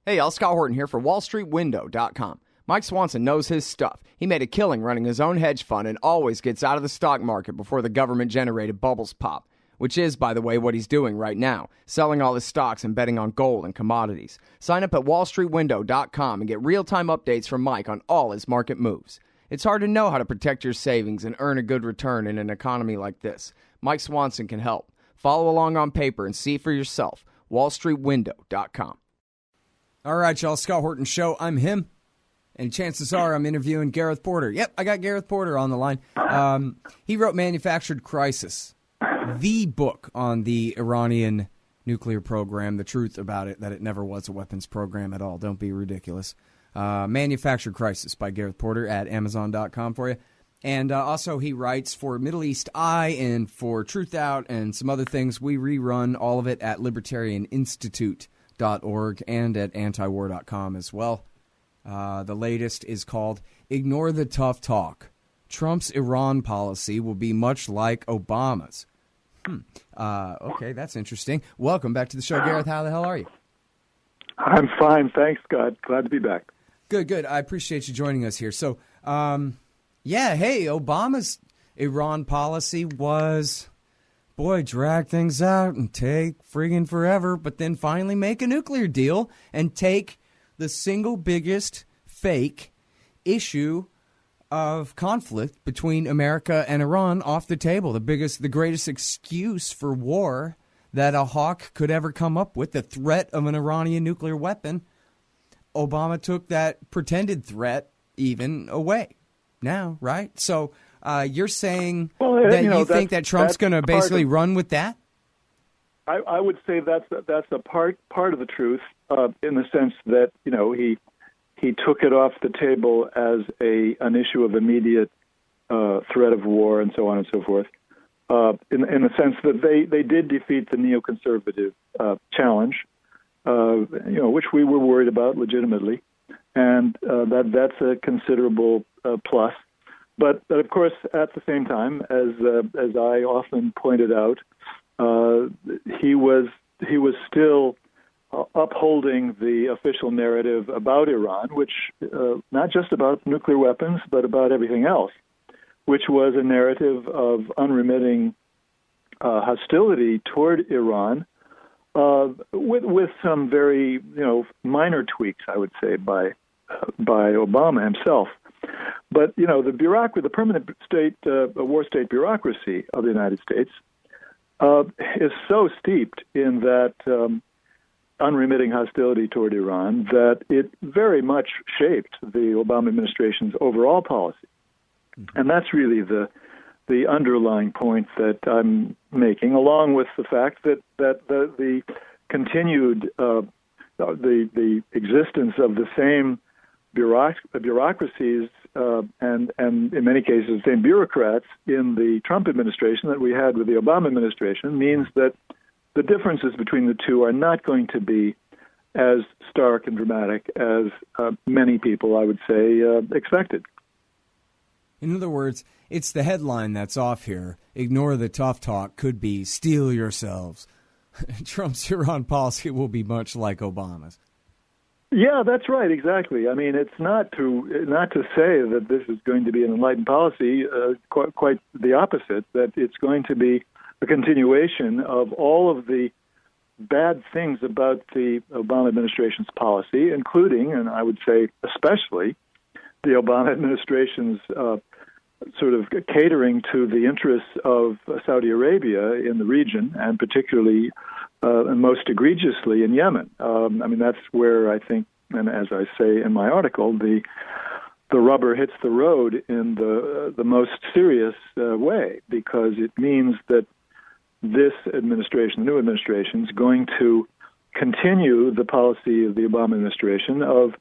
Hey, y'all, Scott Horton here for WallStreetWindow.com. Mike Swanson knows his stuff. He made a killing running his own hedge fund and always gets out of the stock market before the government-generated bubbles pop, which is, by the way, what he's doing right now, selling all his stocks and betting on gold and commodities. Sign up at WallStreetWindow.com and get real-time updates from Mike on all his market moves. It's hard to know how to protect your savings and earn a good return in an economy like this. Mike Swanson can help. Follow along on paper and see for yourself. WallStreetWindow.com. All right, y'all, Scott Horton Show. I'm him, and chances are I'm interviewing Gareth Porter. Yep, I got Gareth Porter on the line. He wrote Manufactured Crisis, the book on the Iranian nuclear program, the truth about it, that it never was a weapons program at all. Don't be ridiculous. Manufactured Crisis by Gareth Porter at Amazon.com for you. And also he writes for Middle East Eye and for Truth Out and some other things. We rerun all of it at libertarianinstitute.org and at antiwar.com as well. The latest is called Ignore the Tough Talk. Trump's Iran policy will be much like Obama's. Okay, that's interesting. Welcome back to the show, Gareth. How the hell are you? I'm fine. Thanks, Scott. Glad to be back. Good. I appreciate you joining us here. So, Obama's Iran policy was, drag things out and take friggin' forever, but then finally make a nuclear deal and take the single biggest fake issue of conflict between America and Iran off the table. The greatest excuse for war that a hawk could ever come up with, the threat of an Iranian nuclear weapon. Obama took that pretended threat even away now, right? So you're saying that you think that Trump's going to basically run with that? I would say that's a part of the truth, in the sense that he took it off the table as an issue of immediate threat of war and so on and so forth. In the sense that they did defeat the neoconservative challenge, which we were worried about legitimately, and that's a considerable plus. But of course, at the same time, as I often pointed out, he was still upholding the official narrative about Iran, which not just about nuclear weapons, but about everything else, which was a narrative of unremitting hostility toward Iran, with some very minor tweaks, I would say, by Obama himself. But the permanent war state bureaucracy of the United States is so steeped in that unremitting hostility toward Iran that it very much shaped the Obama administration's overall policy. Mm-hmm. And that's really the underlying point that I'm making, along with the fact that the continued the existence of the same bureaucracies and in many cases the same bureaucrats in the Trump administration that we had with the Obama administration means that the differences between the two are not going to be as stark and dramatic as many people, I would say, expected. In other words, it's the headline that's off here. Ignore the tough talk could be steel yourselves. Trump's Iran policy will be much like Obama's. Yeah, that's right. Exactly. I mean, it's not to say that this is going to be an enlightened policy. Quite the opposite. That it's going to be a continuation of all of the bad things about the Obama administration's policy, including, and I would say especially, the Obama administration's sort of catering to the interests of Saudi Arabia in the region, and particularly and most egregiously in Yemen. That's where I think, and as I say in my article, the rubber hits the road in the most serious way, because it means that this administration, the new administration, is going to continue the policy of the Obama administration of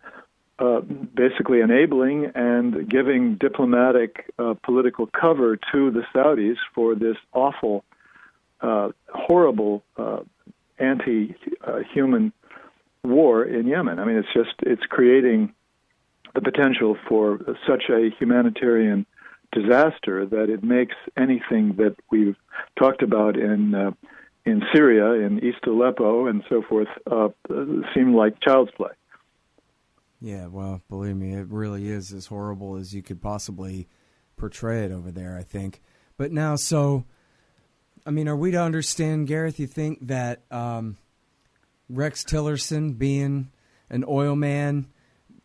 basically enabling and giving diplomatic political cover to the Saudis for this awful, horrible, anti-human war in Yemen. I mean, it's creating the potential for such a humanitarian disaster that it makes anything that we've talked about in Syria, in East Aleppo, and so forth, seem like child's play. Yeah, well, believe me, it really is as horrible as you could possibly portray it over there, I think. But now, are we to understand, Gareth, you think that Rex Tillerson being an oil man,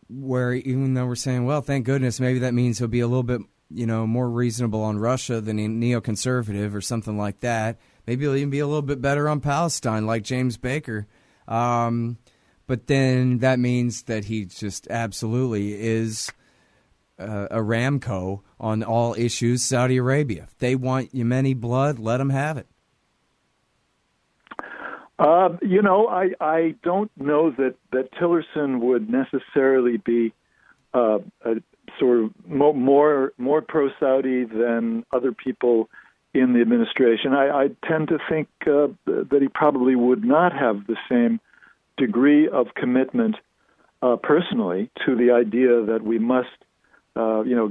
where even though we're saying, well, thank goodness, maybe that means he'll be a little bit, more reasonable on Russia than a neoconservative or something like that. Maybe he'll even be a little bit better on Palestine, like James Baker. But then that means that he just absolutely is a Ramco on all issues Saudi Arabia. If they want Yemeni blood, let them have it. I don't know that Tillerson would necessarily be a sort of more pro-Saudi than other people in the administration. I tend to think that he probably would not have the same degree of commitment personally to the idea that we must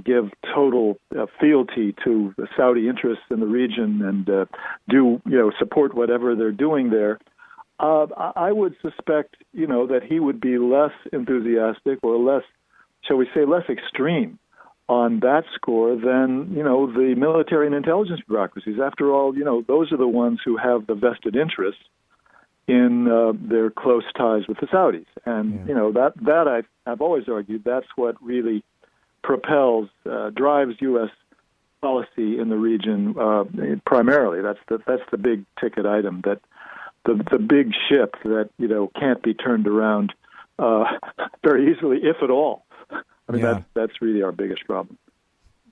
give total fealty to the Saudi interests in the region and support whatever they're doing there. I would suspect, that he would be less enthusiastic or less, shall we say, less extreme on that score than, the military and intelligence bureaucracies. After all, those are the ones who have the vested interests in their close ties with the Saudis. And, that I've always argued that's what really drives U.S. policy in the region primarily. That's the big ticket item, that the big ship that can't be turned around very easily, if at all. That's really our biggest problem.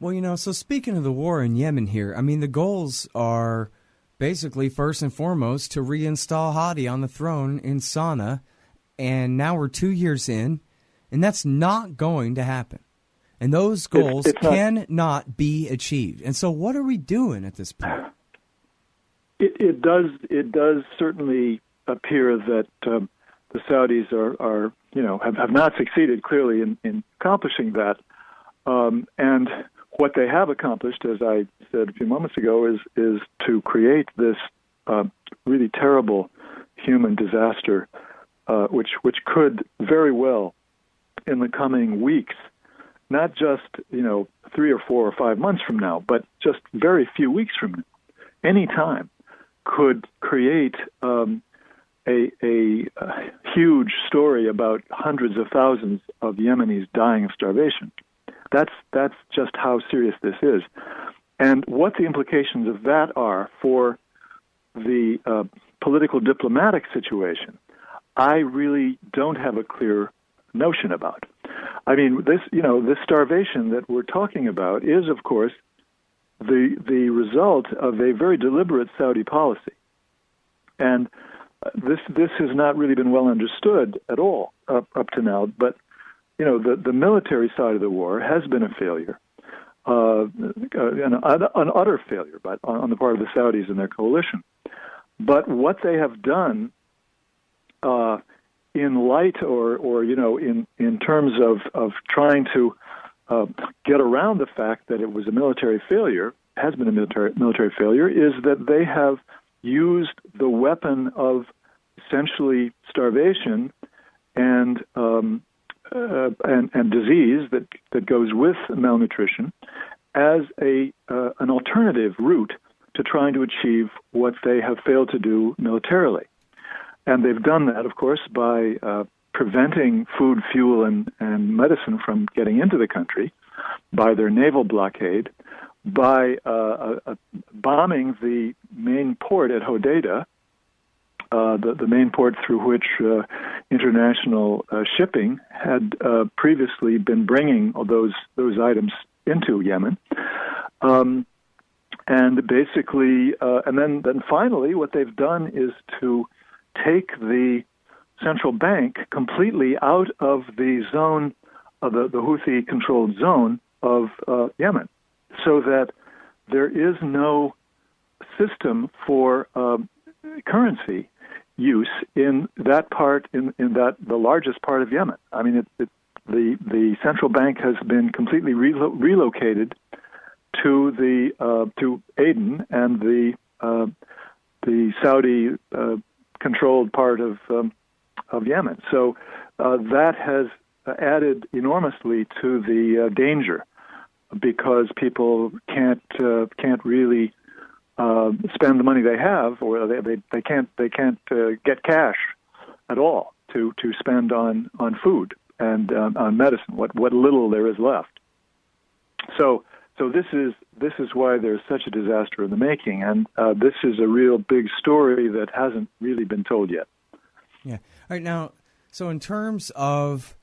Well, so speaking of the war in Yemen here, the goals are basically first and foremost to reinstall Hadi on the throne in Sana'a, and now we're 2 years in, and that's not going to happen. And those goals cannot be achieved. And so what are we doing at this point? It does certainly appear that the Saudis have not succeeded clearly in accomplishing that. And what they have accomplished, as I said a few moments ago, is to create this really terrible human disaster, which could very well, in the coming weeks, not just 3 or 4 or 5 months from now, but just very few weeks from now, any time, could create a huge story about hundreds of thousands of Yemenis dying of starvation. That's just how serious this is. And what the implications of that are for the political diplomatic situation, I really don't have a clear notion about. This starvation that we're talking about is, of course, the result of a very deliberate Saudi policy. And this has not really been well understood at all up to now. But, the military side of the war has been a failure, an utter failure on the part of the Saudis and their coalition. But what they have done in light or in terms of trying to get around the fact that it was a military failure, has been a military failure, is that they have used the weapon of essentially starvation and disease that goes with malnutrition as an alternative route to trying to achieve what they have failed to do militarily. And they've done that, of course, by preventing food, fuel, and medicine from getting into the country, by their naval blockade, by bombing the main port at Hodeidah, the main port through which international shipping had previously been bringing those items into Yemen. And basically, and then finally, what they've done is to take the central bank completely out of the zone, of the Houthi-controlled zone of Yemen, so that there is no system for currency use in that part, in the largest part of Yemen. The central bank has been completely relocated to Aden and the Saudi controlled part of Yemen. So that has added enormously to the danger, because people can't really spend the money they have, or they can't get cash at all to spend on food and on medicine, what little there is left. So this is why there's such a disaster in the making, and this is a real big story that hasn't really been told yet. Yeah. All right, now, so in terms of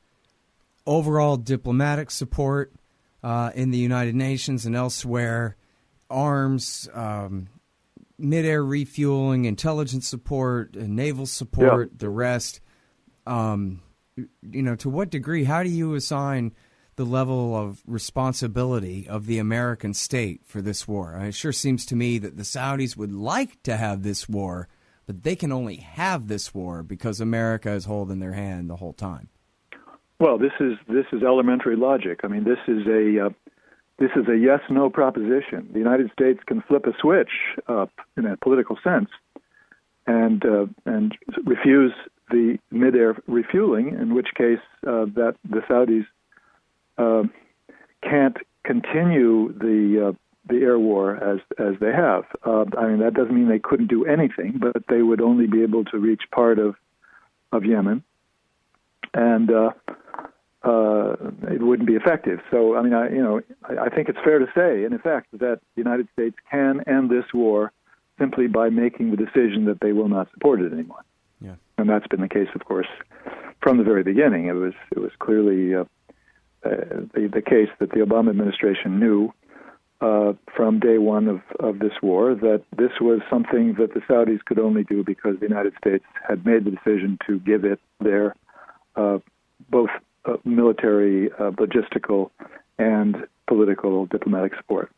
overall diplomatic support in the United Nations and elsewhere, arms, mid-air refueling, intelligence support, naval support, the rest, to what degree, how do you assign the level of responsibility of the American state for this war? It sure seems to me that the Saudis would like to have this war, but they can only have this war because America is holding their hand the whole time. Well, this is elementary logic. I mean, this is a yes/no proposition. The United States can flip a switch in a political sense and refuse the mid-air refueling, in which case that the Saudis can't continue the air war as they have. I mean, that doesn't mean they couldn't do anything, but they would only be able to reach part of Yemen, and it wouldn't be effective. So, I mean, I think it's fair to say, in effect, that the United States can end this war simply by making the decision that they will not support it anymore. Yeah, and that's been the case, of course, from the very beginning. It was clearly the case that the Obama administration knew from day one of this war that this was something that the Saudis could only do because the United States had made the decision to give it their both military, logistical, and political diplomatic support.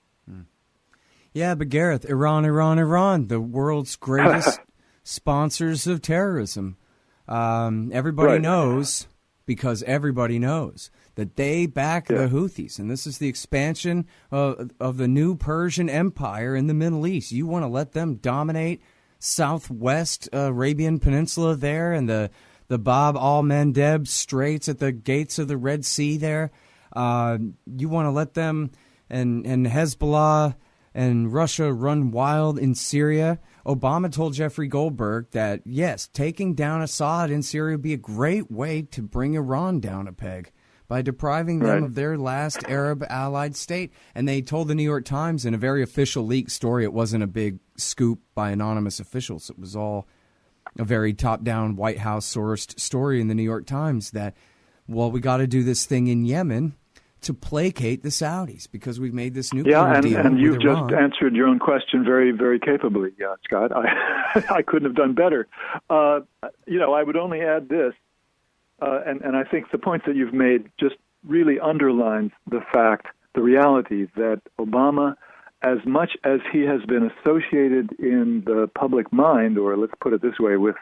Yeah, but Gareth, Iran, the world's greatest sponsors of terrorism. Everybody knows, because everybody knows, that they back the Houthis, and this is the expansion of the new Persian Empire in the Middle East. You want to let them dominate southwest Arabian Peninsula there, and the Bab al-Mandeb Straits at the gates of the Red Sea there. You want to let them and Hezbollah and Russia run wild in Syria. Obama told Jeffrey Goldberg that, yes, taking down Assad in Syria would be a great way to bring Iran down a peg by depriving them of their last Arab allied state. And they told the New York Times in a very official leaked story, it wasn't a big scoop by anonymous officials. It was all a very top-down White House-sourced story in the New York Times that, well, we got to do this thing in Yemen to placate the Saudis because we've made this nuclear deal. And you've with Iran. just answered your own question very, very capably, Scott. I couldn't have done better. I would only add this, and I think the point that you've made just really underlines the reality that Obama, as much as he has been associated in the public mind, or let's put it this way, with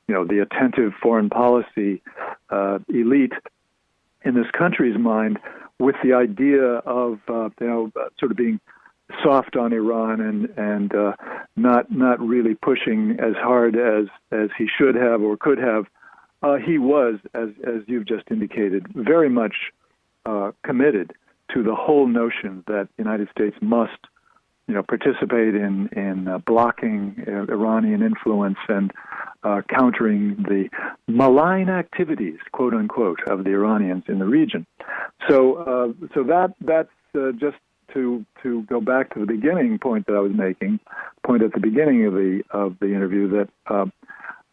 the attentive foreign policy elite in this country's mind, with the idea of sort of being soft on Iran and not really pushing as hard as he should have or could have, he was, as you've just indicated, very much committed to the whole notion that the United States must participate in blocking Iranian influence and countering the malign activities, quote unquote, of the Iranians in the region. So that's just to go back to the beginning point that I was making, point at the beginning of the interview, that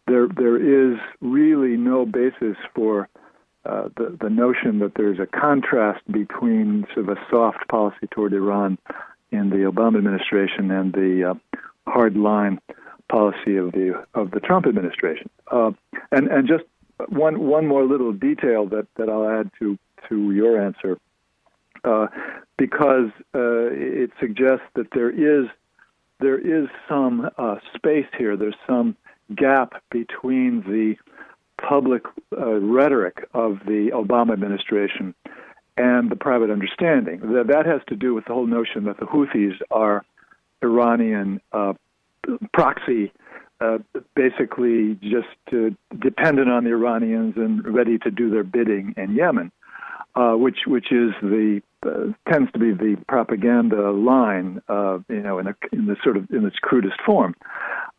there is really no basis for the notion that there's a contrast between sort of a soft policy toward Iran in the Obama administration and the hard line policy of the Trump administration. And just one more little detail that I'll add to your answer, because it suggests that there is some space here. There's some gap between the public rhetoric of the Obama administration and the private understanding. That has to do with the whole notion that the Houthis are Iranian proxy, basically just dependent on the Iranians and ready to do their bidding in Yemen. which is the tends to be the propaganda line, in its crudest form.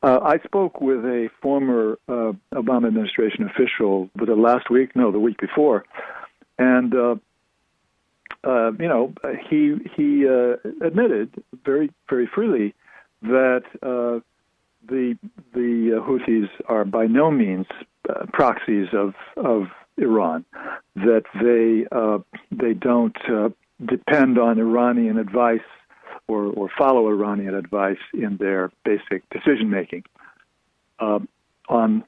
I spoke with a former Obama administration official, was it last week? No, the week before, and he admitted very very freely that the Houthis are by no means proxies of Iran, that they don't depend on Iranian advice or follow Iranian advice in their basic decision making, on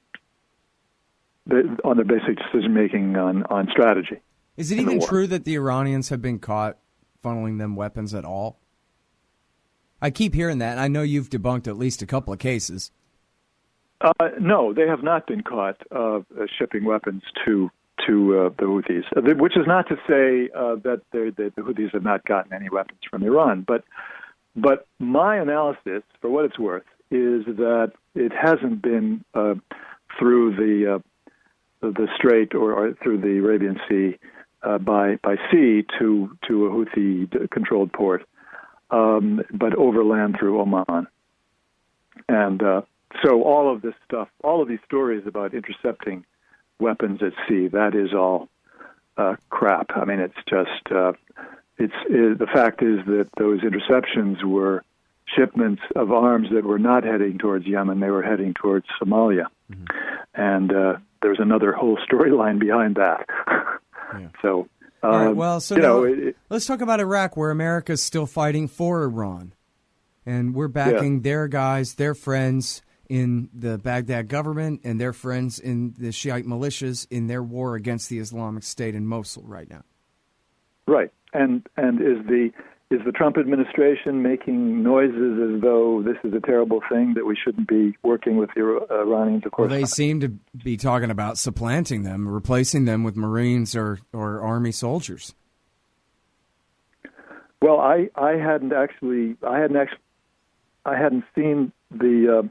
their basic decision making on strategy. Is it even true that the Iranians have been caught funneling them weapons at all? I keep hearing that. I know you've debunked at least a couple of cases. No, they have not been caught shipping weapons to the Houthis, which is not to say that the Houthis have not gotten any weapons from Iran. But my analysis, for what it's worth, is that it hasn't been through the Strait or through the Arabian Sea by sea to a Houthi-controlled port, but overland through Oman. And so all of this stuff, all of these stories about intercepting weapons at sea, that is all crap. I mean, it's just the fact is that those interceptions were shipments of arms that were not heading towards Yemen; they were heading towards Somalia, and there's another whole storyline behind that. Yeah. So, all right, well, so let's talk about Iraq, where America's still fighting for Iran, and we're backing their guys, their friends in the Baghdad government and their friends in the Shiite militias in their war against the Islamic State in Mosul right now. Right, and is the Trump administration making noises as though this is a terrible thing, that we shouldn't be working with the Iranians? Of course, well, they seem to be talking about supplanting them, replacing them with Marines or Army soldiers. Well, I hadn't seen the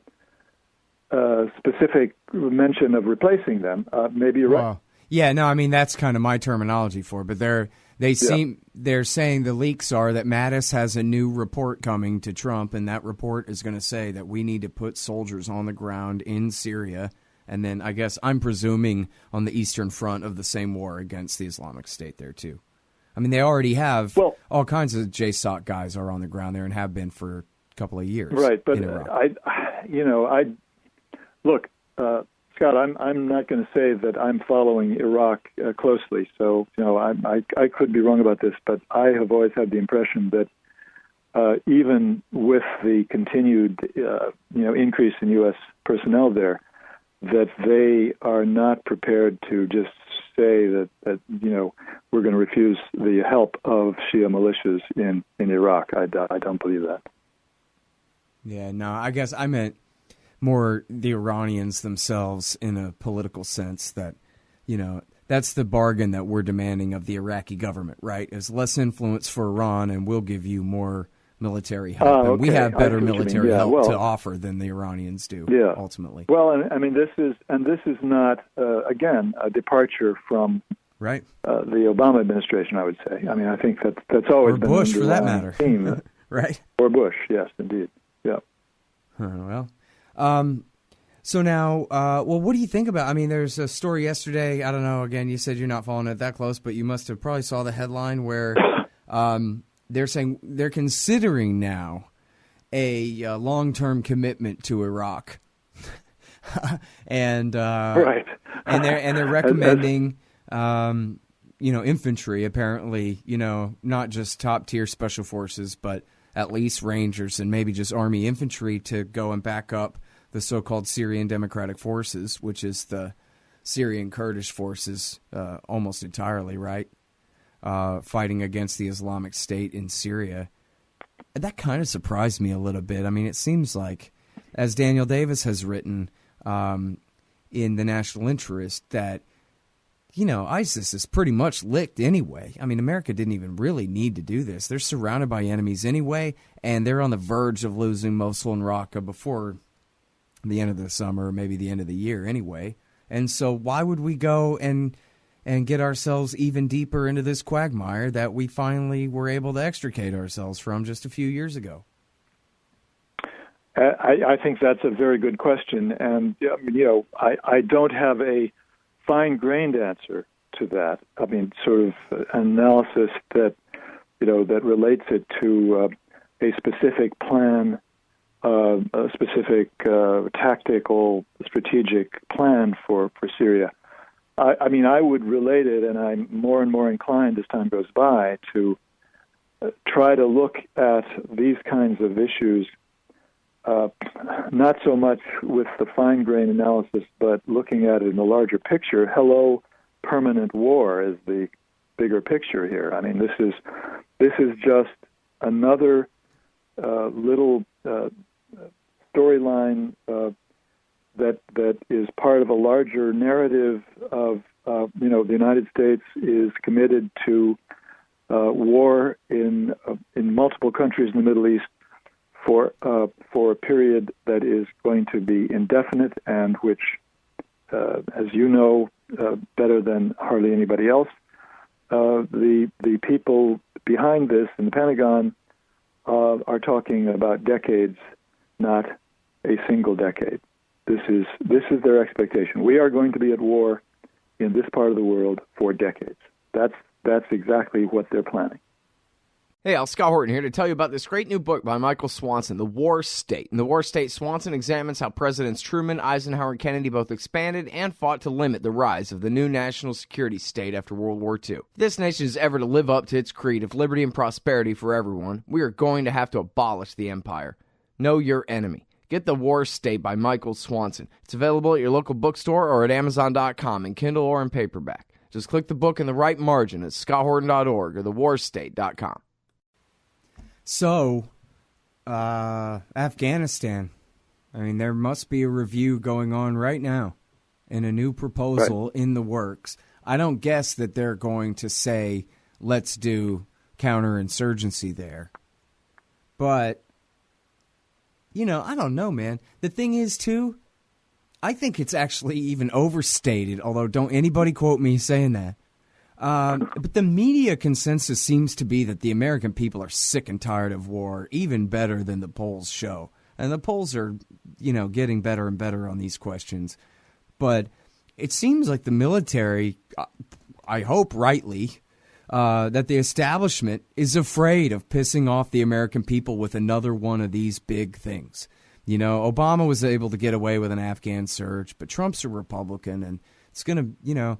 specific mention of replacing them. Maybe you're right. Yeah, no, I mean that's kind of my terminology for it, but they're saying the leaks are that Mattis has a new report coming to Trump, and that report is going to say that we need to put soldiers on the ground in Syria, and then I guess I'm presuming on the Eastern Front of the same war against the Islamic State there too. I mean, they already have all kinds of JSOC guys are on the ground there and have been for a couple of years. Right, but look, Scott, I'm not going to say that I'm following Iraq closely. So, I could be wrong about this, but I have always had the impression that even with the continued, increase in U.S. personnel there, that they are not prepared to just say that we're going to refuse the help of Shia militias in Iraq. I don't believe that. Yeah, no, I guess I meant more the Iranians themselves in a political sense, that, that's the bargain that we're demanding of the Iraqi government, right? Is less influence for Iran, and we'll give you more military help. And we have better military help to offer than the Iranians do, ultimately. Well, and I mean, this is not, again, a departure from the Obama administration, I would say. I mean, I think that's always been Bush, for that matter. Theme. Right? Or Bush, yes, indeed. Yeah. So now, what do you think about? I mean, there's a story yesterday. I don't know. Again, you said you're not following it that close, but you must have probably saw the headline where they're saying they're considering now a long-term commitment to Iraq, and they're recommending infantry, apparently, not just top-tier special forces, but at least Rangers and maybe just Army infantry to go and back up the so-called Syrian Democratic Forces, which is the Syrian Kurdish forces almost entirely, right? Fighting against the Islamic State in Syria. That kind of surprised me a little bit. I mean, it seems like, as Daniel Davis has written in The National Interest, that ISIS is pretty much licked anyway. I mean, America didn't even really need to do this. They're surrounded by enemies anyway, and they're on the verge of losing Mosul and Raqqa before the end of the summer, maybe the end of the year anyway. And so why would we go and and get ourselves even deeper into this quagmire that we finally were able to extricate ourselves from just a few years ago? I think that's a very good question, and I don't have a fine-grained answer to that. I mean, sort of analysis that that relates it to a specific plan, a specific tactical, strategic plan for Syria. I mean, I would relate it, and I'm more and more inclined as time goes by to try to look at these kinds of issues, not so much with the fine-grained analysis, but looking at it in the larger picture. Hello, permanent war is the bigger picture here. I mean, this is just another little storyline that is part of a larger narrative of the United States is committed to war in multiple countries in the Middle East for a period that is going to be indefinite and which, as you know better than hardly anybody else, the people behind this in the Pentagon are talking about decades, not a single decade. This is their expectation. We are going to be at war in this part of the world for decades. That's exactly what they're planning. Hey, Al, Scott Horton here to tell you about this great new book by Michael Swanson, The War State. In The War State, Swanson examines how Presidents Truman, Eisenhower, and Kennedy both expanded and fought to limit the rise of the new national security state after World War II. If this nation is ever to live up to its creed of liberty and prosperity for everyone, we are going to have to abolish the empire. Know your enemy. Get The War State by Michael Swanson. It's available at your local bookstore or at Amazon.com in Kindle or in paperback. Just click the book in the right margin at scotthorton.org or thewarstate.com. So, Afghanistan. I mean, there must be a review going on right now and a new proposal in the works. I don't guess that they're going to say, let's do counterinsurgency there. But, I don't know, man. The thing is, too, I think it's actually even overstated, although don't anybody quote me saying that. But the media consensus seems to be that the American people are sick and tired of war, even better than the polls show. And the polls are, getting better and better on these questions. But it seems like the military, I hope rightly, that the establishment is afraid of pissing off the American people with another one of these big things. Obama was able to get away with an Afghan surge, but Trump's a Republican, and it's going to,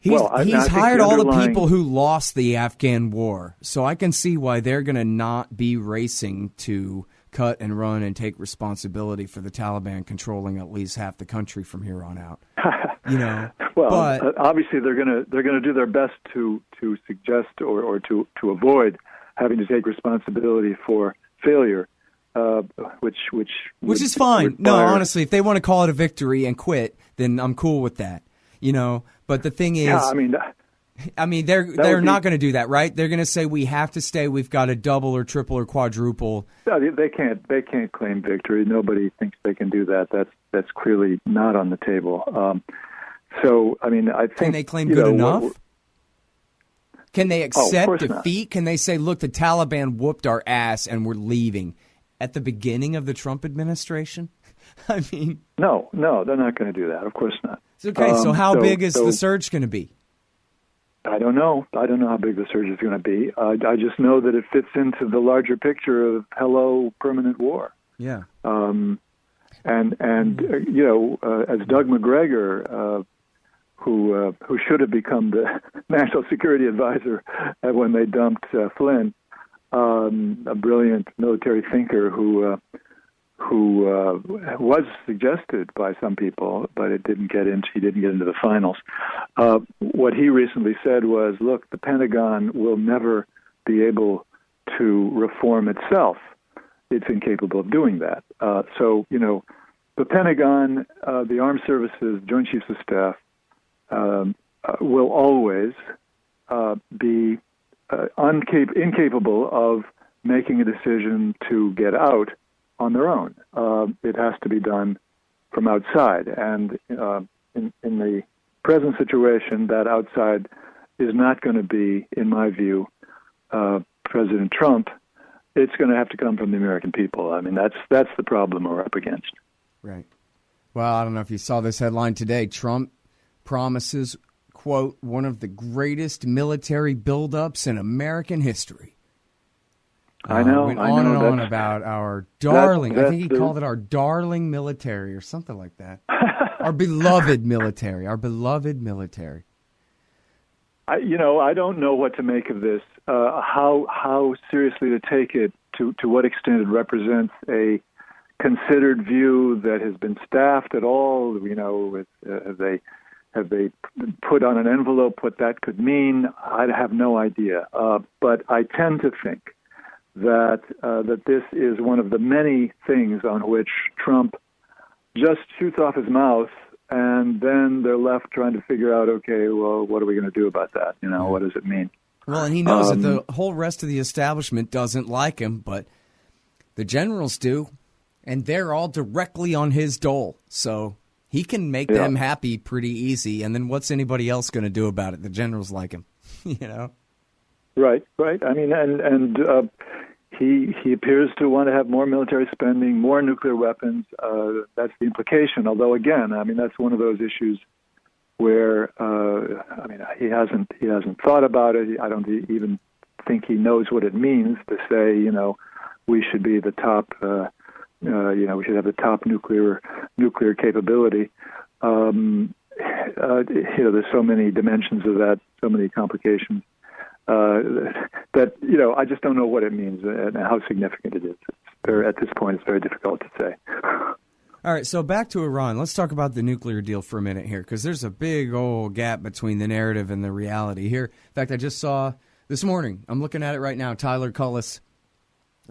He's hired all the people who lost the Afghan war, so I can see why they're going to not be racing to cut and run and take responsibility for the Taliban controlling at least half the country from here on out. But obviously they're going to do their best to suggest or to avoid having to take responsibility for failure, which is fine. No, honestly, if they want to call it a victory and quit, then I'm cool with that. But the thing is, they're not going to do that, right? They're going to say we have to stay. We've got to double or triple or quadruple. No, they can't claim victory. Nobody thinks they can do that. That's clearly not on the table. I think, can they claim good enough? Can they accept defeat? Not. Can they say, look, the Taliban whooped our ass and we're leaving at the beginning of the Trump administration? I mean, no, they're not going to do that. Of course not. Okay, so how big is the surge going to be? I don't know. I don't know how big the surge is going to be. I just know that it fits into the larger picture of hello, permanent war. Yeah. As Doug McGregor, who should have become the national security advisor when they dumped Flynn, a brilliant military thinker who was suggested by some people, but he didn't get into the finals. What he recently said was, look, the Pentagon will never be able to reform itself. It's incapable of doing that. The Pentagon, the Armed Services, Joint Chiefs of Staff, will always be incapable of making a decision to get out on their own. It has to be done from outside, and in the present situation, that outside is not going to be, in my view, President Trump. It's going to have to come from the American people. I mean, that's the problem we're up against. Right. Well, I don't know if you saw this headline today. Trump promises, quote, one of the greatest military buildups in American history. I know. Went I on know, and on about our darling. I think he called it our darling military or something like that. Our beloved military. Our beloved military. I don't know what to make of this. How seriously to take it. To what extent it represents a considered view that has been staffed at all. Have they put on an envelope what that could mean? I have no idea. But I tend to think that this is one of the many things on which Trump just shoots off his mouth, and then they're left trying to figure out, okay, well, what are we going to do about that? What does it mean? Well, and he knows that the whole rest of the establishment doesn't like him, but the generals do, and they're all directly on his dole. So he can make them happy pretty easy, and then what's anybody else going to do about it? The generals like him, Right. I mean, and he appears to want to have more military spending, more nuclear weapons. That's the implication. Although, again, I mean, that's one of those issues where he hasn't thought about it. I don't even think he knows what it means to say, we should be the top. We should have the top nuclear capability. There's so many dimensions of that, so many complications. That I just don't know what it means and how significant it is. At this point, it's very difficult to say. All right, so back to Iran. Let's talk about the nuclear deal for a minute here, because there's a big old gap between the narrative and the reality here. In fact, I just saw this morning, I'm looking at it right now, Tyler Cullis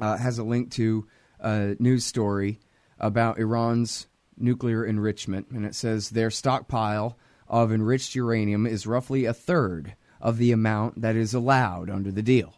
has a link to a news story about Iran's nuclear enrichment, and it says their stockpile of enriched uranium is roughly a third of the amount that is allowed under the deal,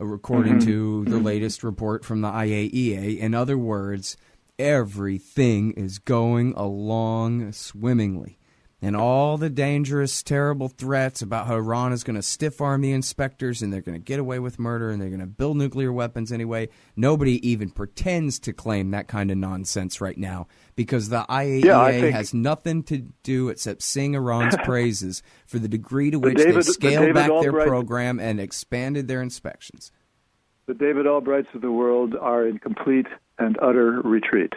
according to the latest report from the IAEA. In other words, everything is going along swimmingly. And all the dangerous, terrible threats about how Iran is going to stiff-arm the inspectors and they're going to get away with murder and they're going to build nuclear weapons anyway, nobody even pretends to claim that kind of nonsense right now, because the IAEA has nothing to do except sing Iran's praises for the degree to which they scaled back their program and expanded their inspections. The David Albrights of the world are in complete and utter retreat.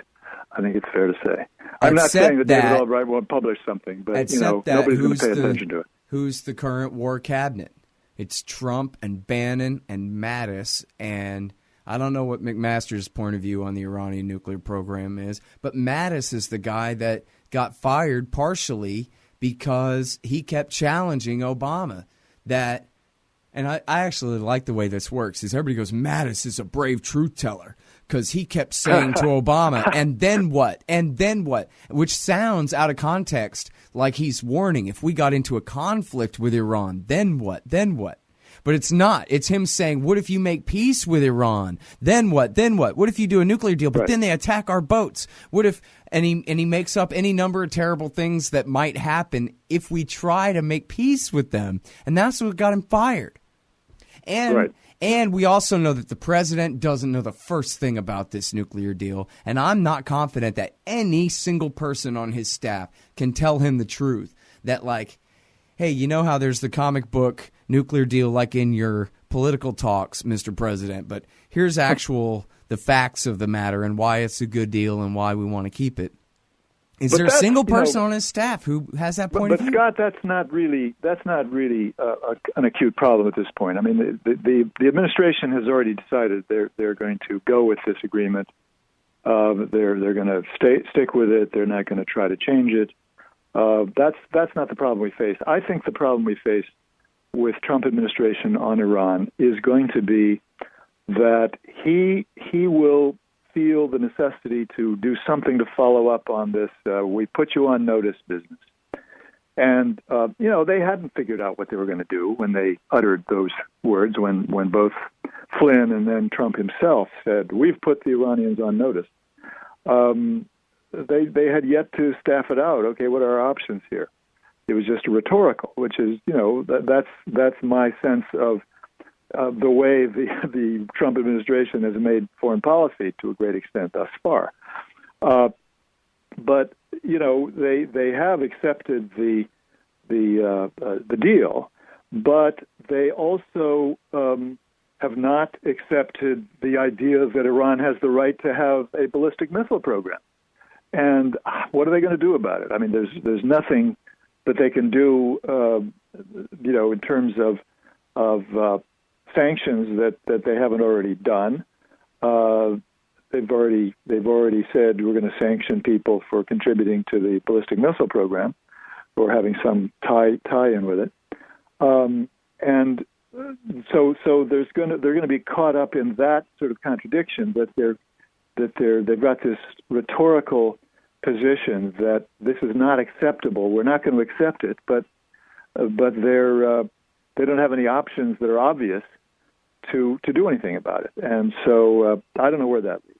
I think it's fair to say. I'm not saying that David Albright won't publish something, but nobody's going to pay attention to it. Who's the current war cabinet? It's Trump and Bannon and Mattis, and I don't know what McMaster's point of view on the Iranian nuclear program is, but Mattis is the guy that got fired partially because he kept challenging Obama. And I actually like the way this works, is everybody goes, Mattis is a brave truth teller, because he kept saying to Obama, and then what? And then what? Which sounds out of context like he's warning, if we got into a conflict with Iran, then what? Then what? But it's not. It's him saying, what if you make peace with Iran? Then what? Then what? What if you do a nuclear deal, but then they attack our boats? What if, and he makes up any number of terrible things that might happen if we try to make peace with them. And that's what got him fired. And we also know that the president doesn't know the first thing about this nuclear deal, and I'm not confident that any single person on his staff can tell him the truth. That, like, hey, you know how there's the comic book nuclear deal like in your political talks, Mr. President, but here's the facts of the matter and why it's a good deal and why we want to keep it. Is there a single person on his staff who has that point of view? But Scott, that's not really an acute problem at this point. I mean, the administration has already decided they're going to go with this agreement. They're going to stick with it. They're not going to try to change it. That's not the problem we face. I think the problem we face with Trump administration on Iran is going to be that he will feel the necessity to do something to follow up on this we put you on notice business. And, they hadn't figured out what they were going to do when they uttered those words, when both Flynn and then Trump himself said, we've put the Iranians on notice. They had yet to staff it out. Okay, what are our options here? It was just rhetorical, which is, that's my sense of the way the Trump administration has made foreign policy to a great extent thus far. But they have accepted the deal, but they also have not accepted the idea that Iran has the right to have a ballistic missile program. And what are they going to do about it? I mean, there's nothing that they can do, in terms of sanctions that they haven't already done. They've already said we're going to sanction people for contributing to the ballistic missile program or having some tie-in with it. And so they're going to be caught up in that sort of contradiction that they've got this rhetorical position that this is not acceptable. We're not going to accept it, but they don't have any options that are obvious to do anything about it. And so I don't know where that leads.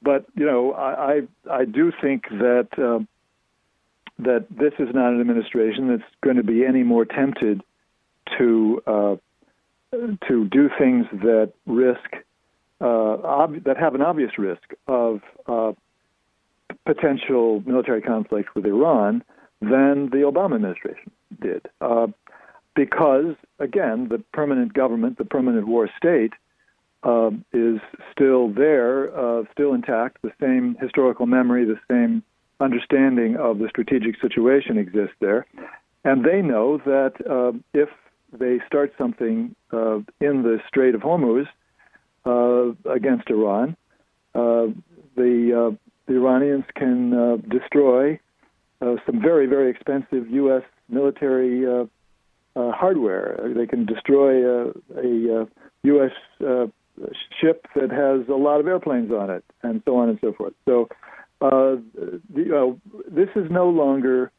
But I do think that this is not an administration that's going to be any more tempted to do things that that have an obvious risk of potential military conflict with Iran than the Obama administration did. Because, again, the permanent government, the permanent war state, is still there, still intact. The same historical memory, the same understanding of the strategic situation exists there. And they know that if they start something in the Strait of Hormuz against Iran, the Iranians can destroy some very, very expensive U.S. military hardware. They can destroy a U.S. ship that has a lot of airplanes on it, and so on and so forth. So, this is no longer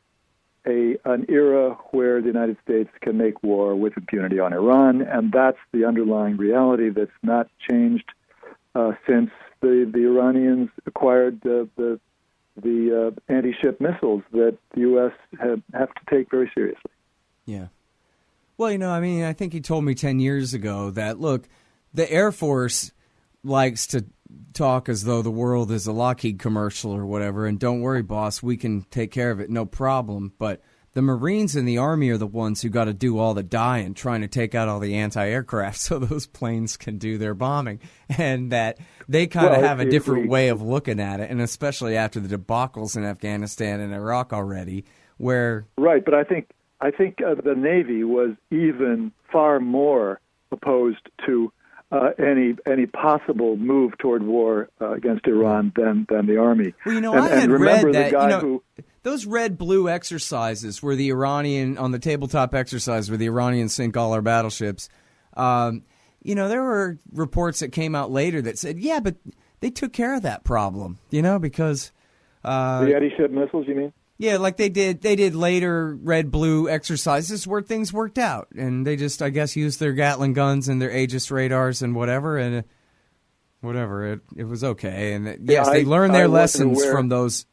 an era where the United States can make war with impunity on Iran, and that's the underlying reality that's not changed since the Iranians acquired the anti-ship missiles that the U.S. have to take very seriously. Yeah. Well, I think you told me 10 years ago that, look, the Air Force likes to talk as though the world is a Lockheed commercial or whatever, and don't worry, boss, we can take care of it, no problem. But the Marines and the Army are the ones who got to do all the dying, trying to take out all the anti-aircraft so those planes can do their bombing, and that they kind of have a different way of looking at it, and especially after the debacles in Afghanistan and Iraq already, where... Right, but I think the Navy was even far more opposed to any possible move toward war against Iran than the Army. Well, I had read that those Redblue exercises where the Iranian, on the tabletop exercise where the Iranians sink all our battleships, there were reports that came out later that said, yeah, but they took care of that problem, because... the anti-ship missiles, you mean? Yeah, like they did later Redblue exercises where things worked out, and they just, I guess, used their Gatling guns and their Aegis radars and whatever, and it was okay. And yes, they learned their lessons from those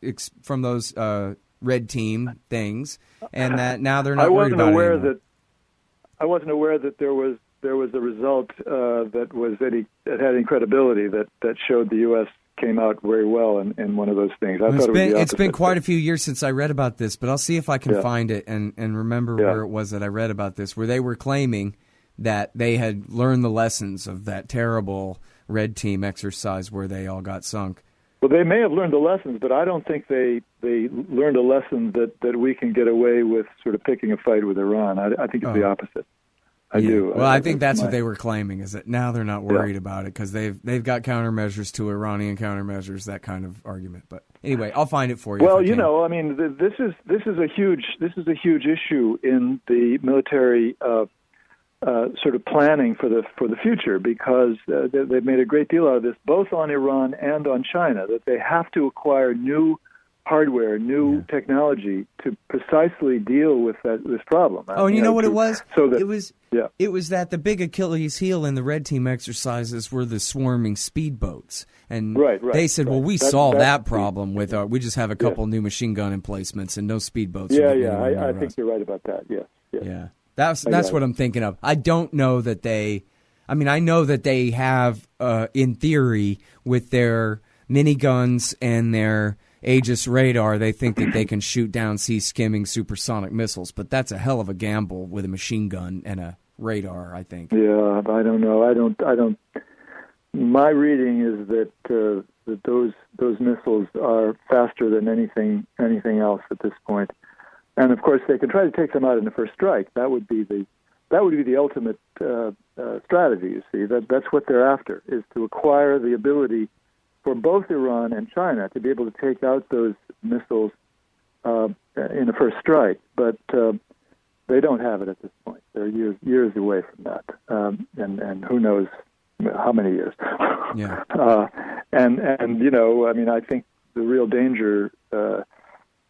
Red Team things, and that now they're not worried about it anymore. I wasn't aware that there was a result that had any credibility that showed the U.S. came out very well in one of those things. It's been quite a few years since I read about this, but I'll see if I can find it and remember where it was that I read about this, where they were claiming that they had learned the lessons of that terrible Red Team exercise where they all got sunk. Well, they may have learned the lessons, but I don't think they learned a lesson that we can get away with sort of picking a fight with Iran. I think it's the opposite. I do. Well, I think that's what they were claiming, is that now they're not worried about it because they've got countermeasures to Iranian countermeasures, that kind of argument. But anyway, I'll find it for you. Well, this is a huge issue in the military sort of planning for the future, because they've made a great deal out of this, both on Iran and on China, that they have to acquire new hardware, new technology to precisely deal with this problem. Oh, and you know what it was? So that, it was that the big Achilles heel in the red team exercises were the swarming speedboats. And they said, well, we solved that problem with we just have a couple new machine gun emplacements and no speedboats. I think you're right about that, yes. Yeah, that's what I'm thinking of. I don't know that I know that they have, in theory, with their miniguns and their Aegis radar, they think that they can shoot down sea-skimming supersonic missiles, but that's a hell of a gamble with a machine gun and a radar, I think. Yeah, I don't know. I don't. My reading is that those missiles are faster than anything else at this point, and of course they can try to take them out in the first strike. That would be the ultimate strategy. You see, that's what they're after, is to acquire the ability for both Iran and China to be able to take out those missiles in the first strike. But they don't have it at this point. They're years away from that, and who knows how many years. Yeah. And you know, I mean, I think the real danger in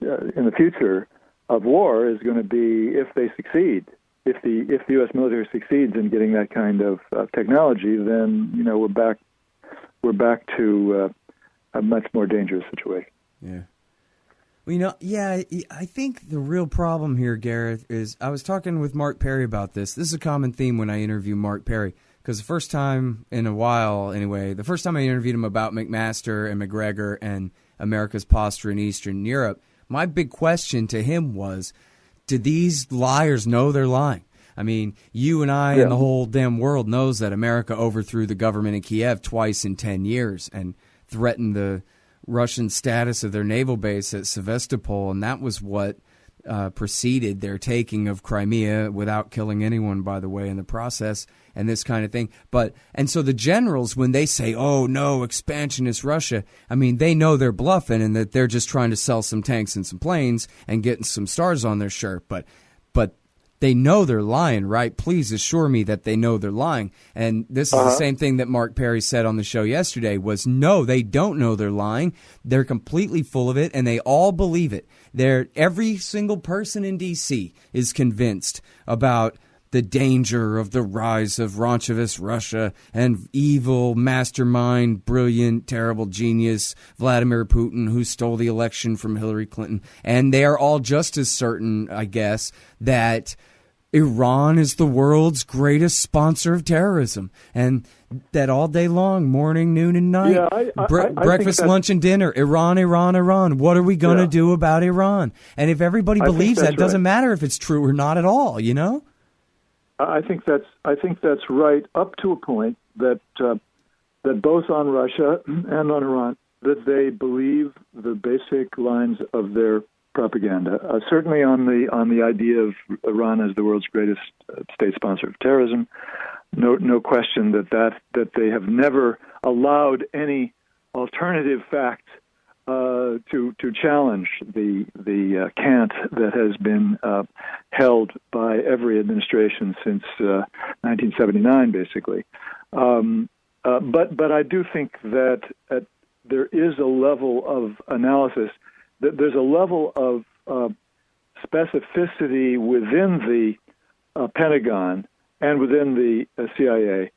the future of war is going to be if they succeed. If the U.S. military succeeds in getting that kind of technology, then you know we're back to a much more dangerous situation. Yeah. Well, I think the real problem here, Gareth, is I was talking with Mark Perry about this. This is a common theme when I interview Mark Perry, because the first time in a while, anyway, the first time I interviewed him about McMaster and McGregor and America's posture in Eastern Europe, my big question to him was, do these liars know they're lying? I mean, you and I and the whole damn world knows that America overthrew the government in Kiev twice in 10 years and threatened the Russian status of their naval base at Sevastopol, and that was what preceded their taking of Crimea without killing anyone, by the way, in the process, and this kind of thing. And so the generals, when they say, oh, no, expansionist Russia, I mean, they know they're bluffing and that they're just trying to sell some tanks and some planes and getting some stars on their shirt. But they know they're lying, right? Please assure me that they know they're lying. And this is the same thing that Mark Perry said on the show yesterday was, no, they don't know they're lying. They're completely full of it, and they all believe it. Every single person in D.C. is convinced about the danger of the rise of Ranchavist Russia and evil mastermind, brilliant, terrible genius Vladimir Putin, who stole the election from Hillary Clinton. And they are all just as certain, I guess, that Iran is the world's greatest sponsor of terrorism, and that all day long, morning, noon, and night, breakfast, lunch, and dinner, Iran, Iran, Iran. What are we going to do about Iran? And if everybody believes that, it doesn't matter if it's true or not at all, you know? I think that's right up to a point that both on Russia and on Iran, that they believe the basic lines of their propaganda. Certainly on the idea of Iran as the world's greatest state sponsor of terrorism. No question that they have never allowed any alternative fact to challenge the cant that has been held by every administration since 1979, basically. But I do think that there is a level of analysis, that there's a level of specificity within the Pentagon and within the CIA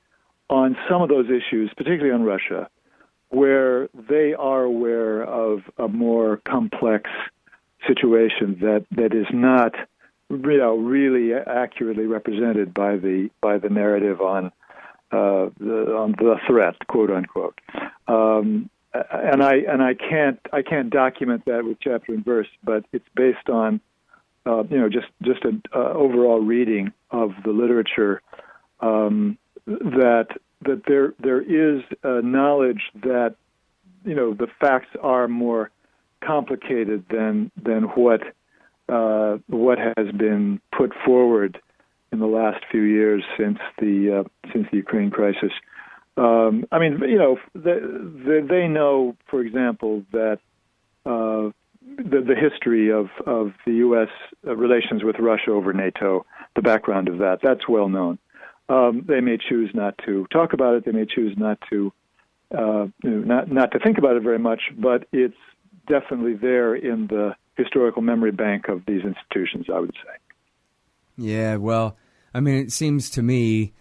on some of those issues, particularly on Russia, where they are aware of a more complex situation that is not, really accurately represented by the narrative on the threat, quote unquote. And I can't document that with chapter and verse, but it's based on just an overall reading of the literature that there is knowledge that the facts are more complicated than what has been put forward in the last few years since the Ukraine crisis. They know, for example, that the history of the U.S. relations with Russia over NATO, the background of that's well known. They may choose not to talk about it. They may choose not to not to think about it very much. But it's definitely there in the historical memory bank of these institutions, I would say. Yeah, well, I mean, it seems to me,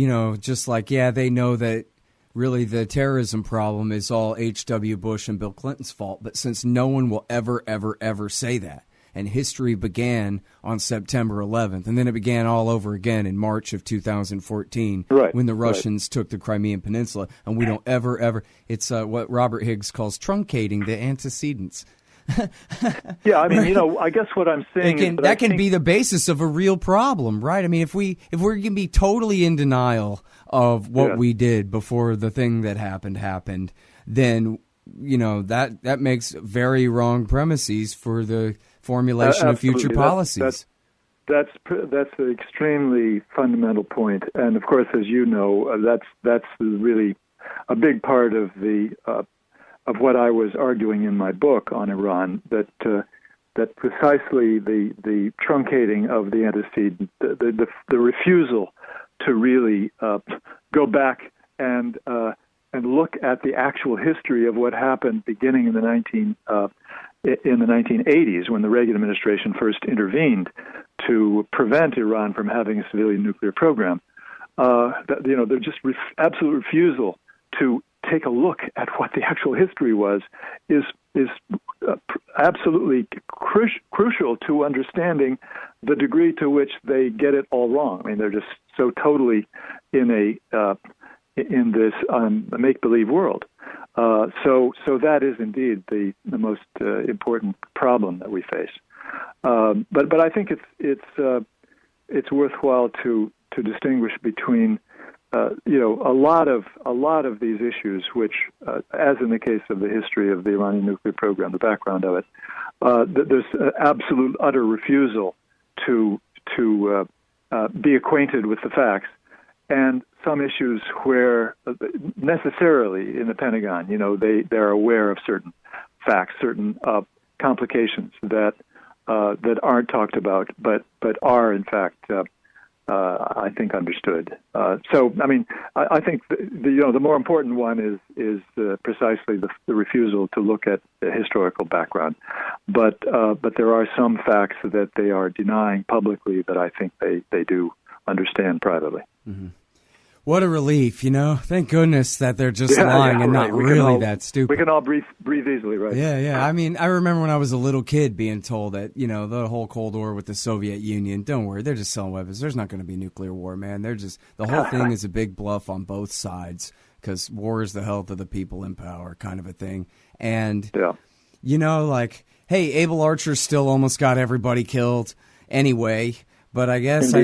just like, they know that really the terrorism problem is all H.W. Bush and Bill Clinton's fault. But since no one will ever, ever, ever say that, and history began on September 11th, and then it began all over again in March of 2014 when the Russians took the Crimean Peninsula, and we don't ever, it's what Robert Higgs calls truncating the antecedents. Yeah, I mean, I guess what I'm saying that can be the basis of a real problem, right? I mean, if we're going to be totally in denial of what we did before the thing that happened, then that makes very wrong premises for the formulation of future policies. That's an extremely fundamental point, and of course, as you know, that's really a big part of of what I was arguing in my book on Iran, that precisely the truncating of the antecedent, the refusal to really go back and look at the actual history of what happened beginning in the 1980s, when the Reagan administration first intervened to prevent Iran from having a civilian nuclear program. Their just absolute refusal to take a look at what the actual history was is absolutely crucial to understanding the degree to which they get it all wrong. I mean, they're just so totally in this make-believe world. So that is indeed the most important problem that we face. But I think it's worthwhile to distinguish between a lot of these issues, which, as in the case of the history of the Iranian nuclear program, the background of it, there's absolute utter refusal to be acquainted with the facts, and some issues where necessarily in the Pentagon, they're aware of certain facts, certain complications that aren't talked about, but are in fact. I think understood. So, I mean, I think the more important one is precisely the refusal to look at the historical background. But there are some facts that they are denying publicly that I think they do understand privately. Mm-hmm. What a relief, Thank goodness that they're just lying and not really that stupid. We can all breathe easily, right? Yeah. I mean, I remember when I was a little kid being told that, the whole Cold War with the Soviet Union, don't worry, they're just selling weapons. There's not going to be nuclear war, man. The whole thing is a big bluff on both sides because war is the health of the people in power kind of a thing. And, hey, Able Archer still almost got everybody killed anyway, but I guess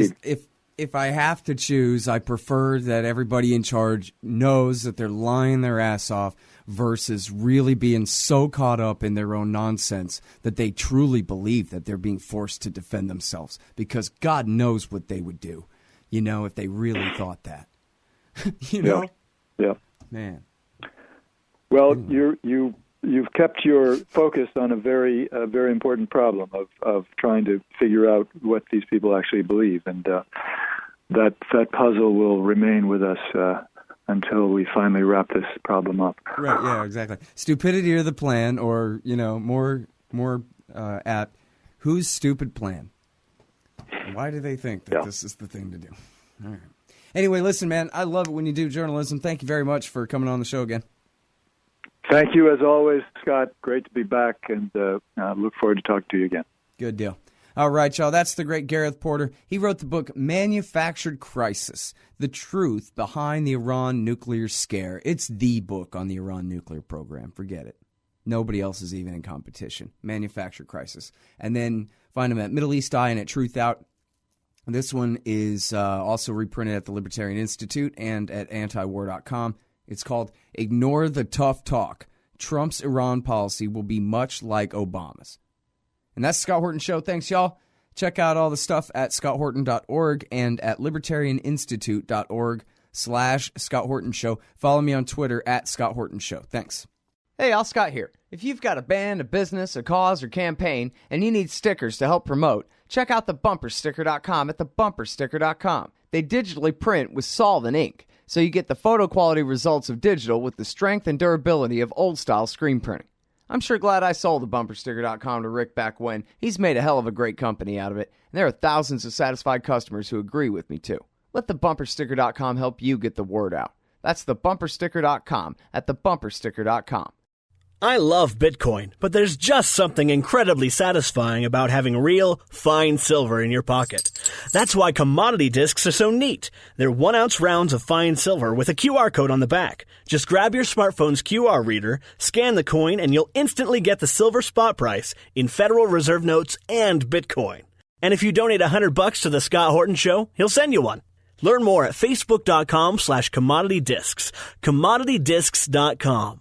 if I have to choose, I prefer that everybody in charge knows that they're lying their ass off versus really being so caught up in their own nonsense that they truly believe that they're being forced to defend themselves, because God knows what they would do, if they really thought that. Yeah. Man. Well, you've kept your focus on a very important problem of trying to figure out what these people actually believe, and that puzzle will remain with us until we finally wrap this problem up. Right? Yeah, exactly. Stupidity or the plan, or more apt, whose stupid plan? Why do they think that this is the thing to do? All right. Anyway, listen, man, I love it when you do journalism. Thank you very much for coming on the show again. Thank you, as always, Scott. Great to be back, and I look forward to talking to you again. Good deal. All right, y'all, that's the great Gareth Porter. He wrote the book Manufactured Crisis, The Truth Behind the Iran Nuclear Scare. It's the book on the Iran nuclear program. Forget it. Nobody else is even in competition. Manufactured Crisis. And then find him at Middle East Eye and at Truth Out. This one is also reprinted at the Libertarian Institute and at antiwar.com. It's called Ignore the Tough Talk. Trump's Iran policy will be much like Obama's. And that's the Scott Horton Show. Thanks, y'all. Check out all the stuff at scotthorton.org and at libertarianinstitute.org/Scott Horton Show. Follow me on Twitter at Scott Horton Show. Thanks. Hey, Al Scott here. If you've got a band, a business, a cause, or campaign, and you need stickers to help promote, check out thebumpersticker.com at thebumpersticker.com. They digitally print with solvent ink, so you get the photo quality results of digital with the strength and durability of old-style screen printing. I'm sure glad I sold the bumpersticker.com to Rick back when. He's made a hell of a great company out of it, and there are thousands of satisfied customers who agree with me, too. Let the bumpersticker.com help you get the word out. That's the bumpersticker.com at thebumpersticker.com. I love Bitcoin, but there's just something incredibly satisfying about having real, fine silver in your pocket. That's why commodity discs are so neat. They're 1-ounce rounds of fine silver with a QR code on the back. Just grab your smartphone's QR reader, scan the coin, and you'll instantly get the silver spot price in Federal Reserve notes and Bitcoin. And if you donate $100 to the Scott Horton Show, he'll send you one. Learn more at facebook.com/commoditydiscs. commoditydiscs.com.